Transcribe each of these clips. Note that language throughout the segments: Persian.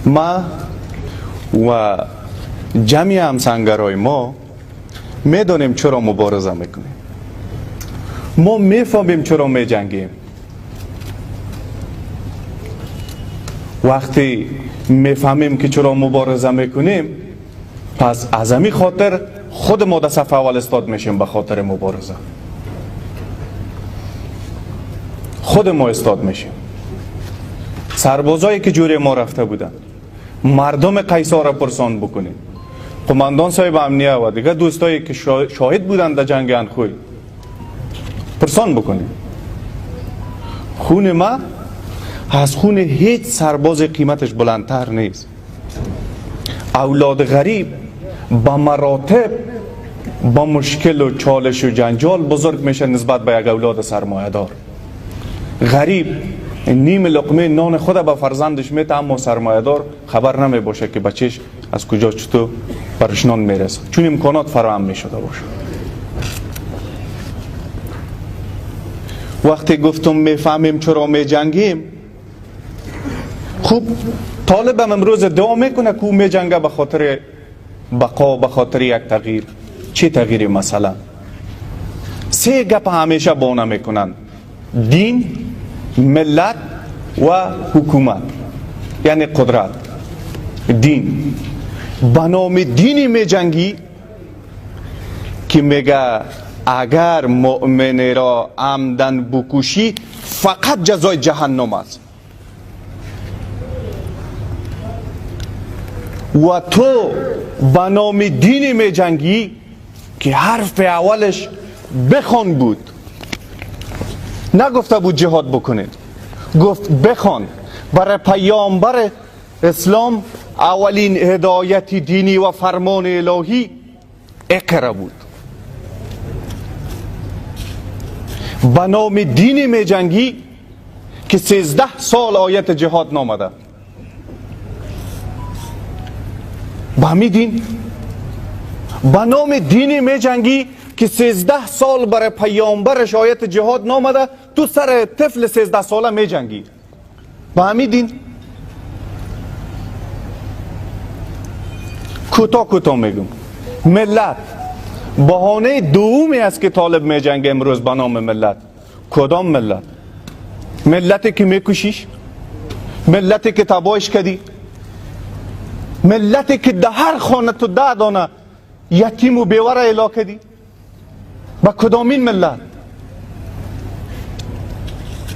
ما و جمعی همسنگرای ما میدونیم چرا مبارزه میکنیم، ما میفهمیم چرا میجنگیم. وقتی میفهمیم که چرا مبارزه میکنیم، پس از همین خاطر خود ما در صف اول استاد میشیم. به خاطر مبارزه خود ما استاد میشیم. سربازایی که جوری ما رفته بودن، مردم قیصر را پرسان بکنید، قماندان صاحب امنیه و دیگه دوستایی که شاهد بودن در جنگ انخوی پرسان بکنید. خون ما از خون هیچ سرباز قیمتش بلندتر نیست. اولاد غریب با مراتب با مشکل و چالش و جنجال بزرگ میشه نسبت به یک اولاد سرمایه‌دار. غریب نیم لقمه نان خود به فرزندش میده، اما سرمایه‌دار خبر نمی باشه که بچهش از کجا چطور برش نان میرسه، چون امکانات فراهم میشده باشه. وقتی گفتم میفهمیم چرا میجنگیم، خوب طالب هم امروز دعا میکنه که او میجنگه به خاطر بقا، به خاطر یک تغییر. چه تغییری؟ مثلا سه گپ همیشه بانه میکنن: دین، ملت و حکومت، یعنی قدرت. دین به نام دینی می جنگی که میگه اگر مؤمن را عمدن بکشی فقط جزای جهنم است، و تو به نام دینی می جنگی که حرف اولش بخوان بود. نگفته بود جهاد بکنید، گفت بخوان. برای پیامبر اسلام اولین هدایت دینی و فرمان الهی اقرا بود. به نام دینی می جنگی که 13 سال آیت جهاد نامده. به همین دین به نام دینی می جنگی که 13 سال برای پیامبرش آیت جهاد نامده، تو سر طفل 13 ساله می جنگی. به همین دین کوتاه میگم. ملت بهانه دومی است که طالب می جنگه امروز به نام ملت. کدام ملت؟ ملتی که میکشیش، ملتی که تباهش کردی، ملتی که در هر خانه تو 10 دانه یتیم و بیوه اعلا کردی. با کدامین ملت؟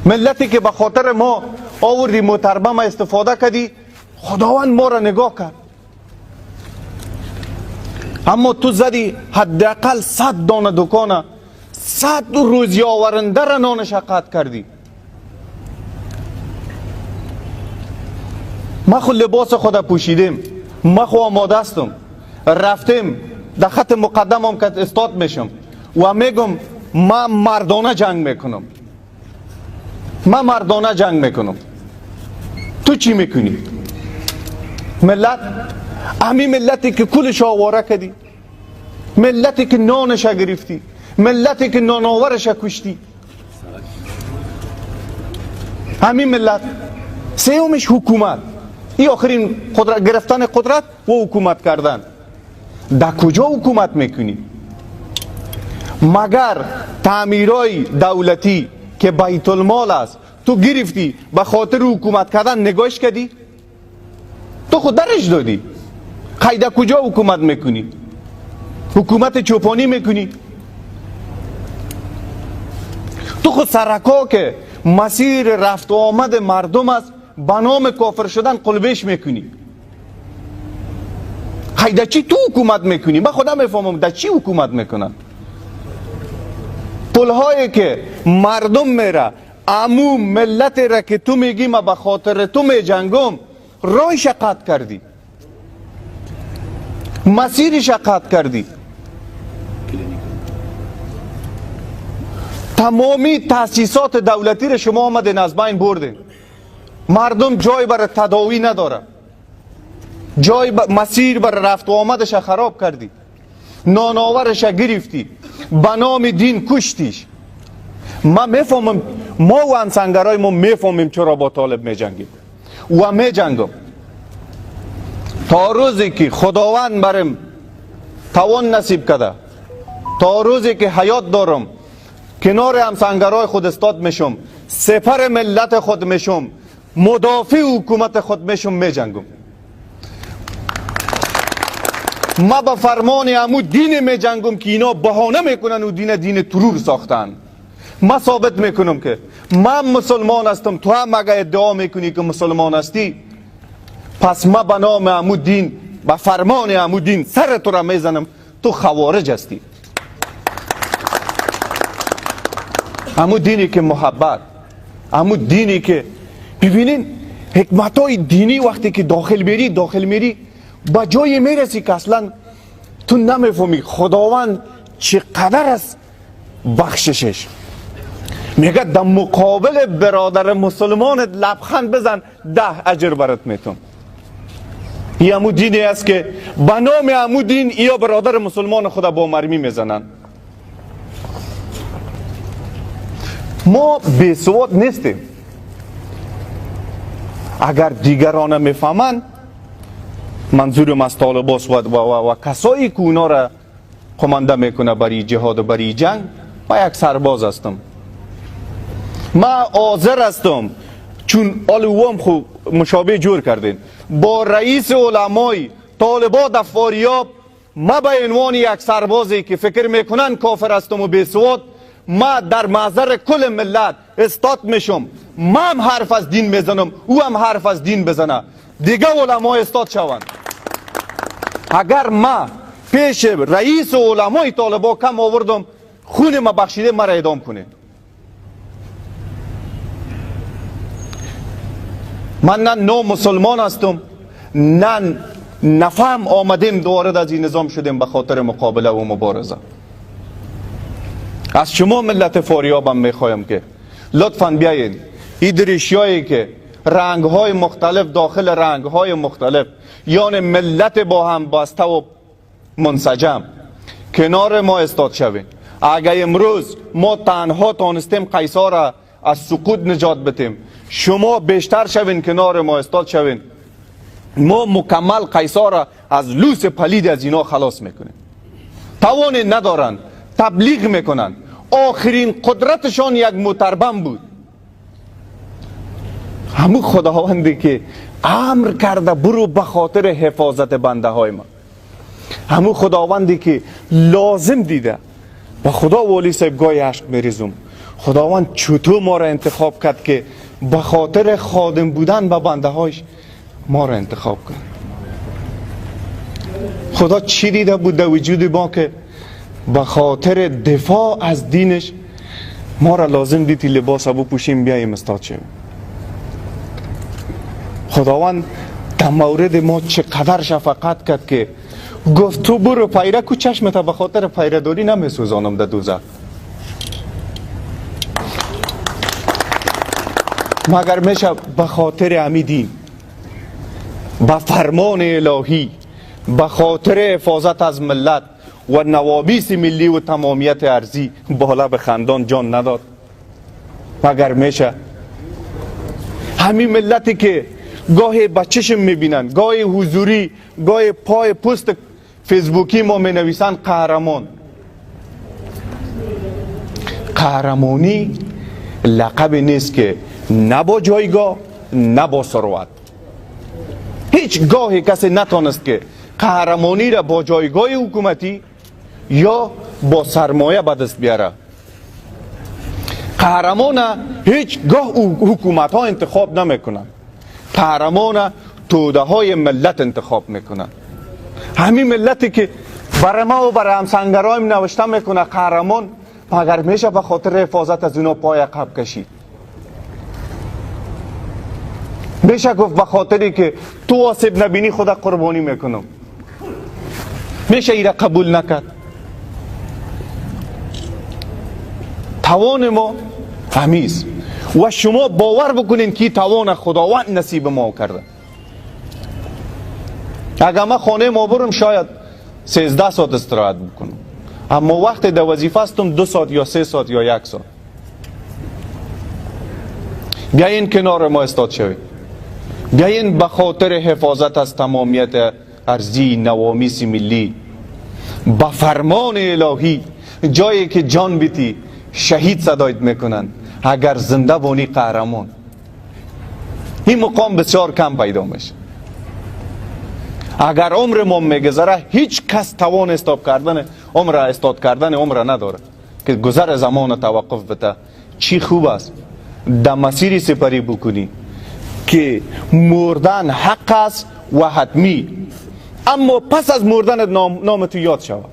ملتی که به خاطر ما آوردی محتربه ما استفاده کردی، خداوند ما را نگاه کرد، اما تو زدی حداقل 100 دانه دکانه، 100 روزی آورنده را نانش قطع کردی. ما خود لباس خود پوشیدیم، ما خود آماده استم، رفتیم در خط مقدم هم که استاد میشم و میگم ما مردانه جنگ میکنم، ما مردانه جنگ میکنم. تو چی میکنی؟ ملت، همین ملتی که کلش آواره کردی، ملتی که نانش گرفتی، ملتی که نانآورش کشتی، همین ملت. سومش حکومت. این آخرین گرفتن قدرت و حکومت کردن. در کجا حکومت میکنی؟ مگر تعمیرای دولتی که بیت المال است تو گرفتی به خاطر حکومت کردن نگاهش کردی؟ تو خود درش دادی. خیلی کجا حکومت میکنی؟ حکومت چوپانی میکنی؟ تو خود سرکا که مسیر رفت و آمد مردم است به نام کافر شدن قلبش میکنی. خیلی چی تو حکومت میکنی؟ من خودم میفهمم در چی حکومت میکنن. پلهایی که مردم میره، عموم ملت را که تو میگی ما به خاطر تو میجنگم، راهش قطع کردی، مسیرش قطع کردی. تمامی تاسیسات دولتی را شما آمدین از بین بردین. مردم جای برای تداوی نداره، مسیر برای رفت و آمدش خراب کردی، نانآورش گرفتی، به نام دین کشتیش. ما میفهمم، ما و همسنگرای ما میفهمیم چرا با طالب میجنگیم و میجنگم. تا روزی که خداوند برم توان نصیب کرده، تا روزی که حیات دارم کنار همسنگرای خود استاد میشم، سپر ملت خود میشم، مدافع حکومت خود میشم، میجنگم. ما به فرمان همو دین میجنگم که اینا بهانه میکنن و دین ترور ساختن. ما ثابت میکنم که من مسلمان هستم، تو هم اگه ادعا میکنی که مسلمان هستی، پس ما به نام همو دین، به فرمان همو دین سر تو را میزنم، تو خوارج هستی. همو دینی که محبت، همو دینی که ببینین حکمتای دینی وقتی که داخل میری با جای میرسی که اصلا تو نمیفهمی خداوند چقدر است بخششش. میگه در مقابل برادر مسلمانت لبخند بزن 10 اجر برات میتون. این همو دینی است که به نام همو دین یا برادر مسلمان خدا با مرمی میزنن. ما بیسواد نیستیم. اگر دیگران میفهمن منظورم از طالباست و کسایی که اونا را قمانده میکنه برای جهاد و برای جنگ، ما یک سرباز هستم. ما حاضر هستم، چون علوام خو مشابه جور کردین با رئیس علمای طالبات دفاریاب، ما به عنوان یک سربازی که فکر میکنن کافر هستم و بیسواد، ما در محضر کل ملت استاد میشم. ما هم حرف از دین میزنم، او هم حرف از دین بزنه، دیگه علمای استاد شوند. اگر ما پیش رئیس علمای طالبا کم آوردم، خون ما بخشیده، مرا اعدام کنه. من نه نو مسلمان هستم، نه نفهم آمدیم وارد از این نظام شدیم به خاطر مقابله و مبارزه. از شما ملت فاریابم میخوایم که لطفاً بیاین این دریشیایی که رنگهای مختلف داخل رنگهای مختلف، یعنی ملت با هم بسته و منسجم، کنار ما استاد شوین. اگر امروز ما تنها تانستیم قیصر را از سقوط نجات بدیم، شما بیشتر شوین کنار ما استاد شوین، ما مکمل قیصر را از لوس پلید از اینا خلاص میکنیم. توان ندارن، تبلیغ میکنن، آخرین قدرتشان یک متربم بود. همون خداوندی که امر کرده برو به خاطر حفاظت بنده های ما، همون خداوندی که لازم دیده. با خدا والی صاحب گاهی عشق میریزم، خداوند چطور ما را انتخاب کرد که به خاطر خادم بودن به بنده هایش ما را انتخاب کرد. خدا چی دیده بود در وجود ما که به خاطر دفاع از دینش ما را لازم دیدی لباس بپوشیم بیاییم استاد شویم. خداوند در مورد ما چقدر شفقت کرد که گفت تو برو پیره کو، چشمت به خاطر پیره داری نمیسوزانم در دوزخ. مگر میشه به خاطر همی دین، به فرمان الهی، به خاطر حفاظت از ملت و نوابیس ملی و تمامیت ارضی بالا به خندان جان نداد؟ مگر میشه؟ همین ملتی که گاهی بچشم میبینن، گاهی حضوری، گاهی پای پست فیسبوکی ما مینویسن قهرمان. قهرمانی لقب نیست که نه با جایگاه نه با ثروت. هیچ گاهی کسی نتونست که قهرمانی را با جایگاه حکومتی یا با سرمایه به دست بیاره. قهرمان هیچ گاه حکومت ها انتخاب نمیکنن، قهرمان توده های ملت انتخاب میکنن. همین ملتی که برای ما و برای همسنگرایم نوشته میکنه قهرمان، مگر میشه به خاطر حفاظت از اونا پای عقب کشید؟ میشه گفت به خاطری که تو آسیب نبینی خدا قربانی میکنم؟ میشه ایره قبول نکرد؟ توان ما همیز و شما باور بکنین که توان خداوند نصیب ما کرده. اگر ما خانه ما برم شاید 13 ساعت استراحت بکنم، اما وقت در وظیفه هستم 2 ساعت یا 3 ساعت یا 1 ساعت. بیاین کنار ما استاد شوید. بیاین به خاطر حفاظت از تمامیت ارضی نوامیس ملی به فرمان الهی جایی که جان بیتی شهید صدایت میکنن، اگر زنده بانی قهرمان. این مقام بسیار کم پیدا میشه. اگر عمر ما میگذره هیچ کس توان استاد کردن عمر نداره که گذر زمان توقف بده. چی خوب است در مسیری سپری بکنی که مردن حق است و حتمی، اما پس از مردن نام تو یاد شود،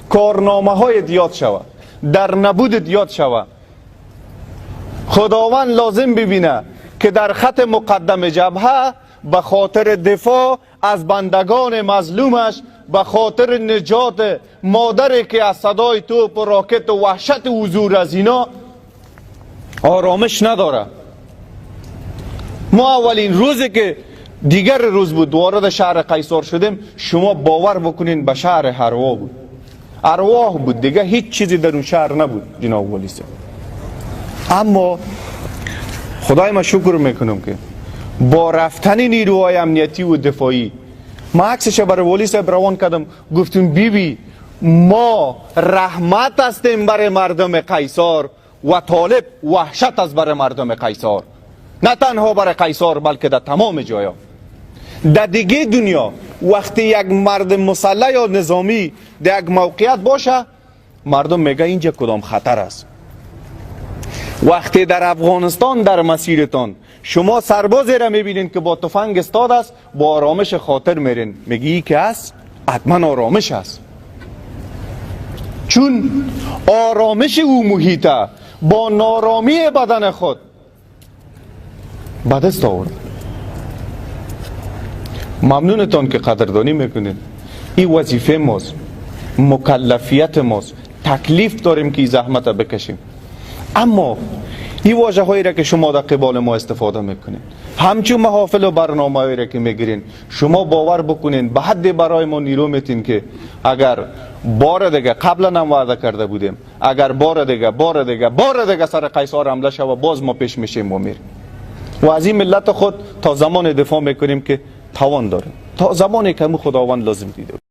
کارنامه های یاد شود، در نبود یاد شود. خداوند لازم ببینه که در خط مقدم جبهه به خاطر دفاع از بندگان مظلومش، به خاطر نجات مادری که از صدای توپ و راکت و وحشت حضور از اینا آرامش نداره. ما اولین روزی که دیگر روز بود وارد شهر قیصار شدیم، شما باور بکنین به شهر ارواح بود، ارواح بود دیگه، هیچ چیزی در اون شهر نبود جناب ولی صاحب. اما خدای ما شکر میکنم که با رفتن نیروهای امنیتی و دفاعی، ما عکسش برای ولی صاحب روان کردم، گفتم بیبی ما رحمت هستیم برای مردم قیصار و طالب وحشت است برای مردم قیصار، نه تنها برای قیصار بلکه در تمام جایا. در دیگه دنیا وقتی یک مرد مسلح یا نظامی در یک موقعیت باشه، مردم میگه اینجا کدام خطر است. وقتی در افغانستان در مسیرتان شما سربازی را میبینین که با تفنگ استاد است، با آرامش خاطر میرین، میگی که است حتما آرامش است، چون آرامش او محیطه با نارامی بدن خود به دست آورد. ممنونتان که قدردانی میکنین. این وظیفه ماست، مکلفیت ماست، تکلیف داریم که این زحمت بکشیم. اما این واژه هایی را که شما در قبال ما استفاده میکنین، همچون محافل و برنامه هایی را که میگیرین، شما باور بکنین به حد برای ما نیرو میتین که اگر بار دیگه، قبلا هم وعده کرده بودیم، اگر بار دیگه سر قیصار حمله شود، باز ما پیش میشیم و میریم و از این ملت خود تا زمان دفاع میکنیم که توان داریم، تا زمانی که خداوند لازم دیده.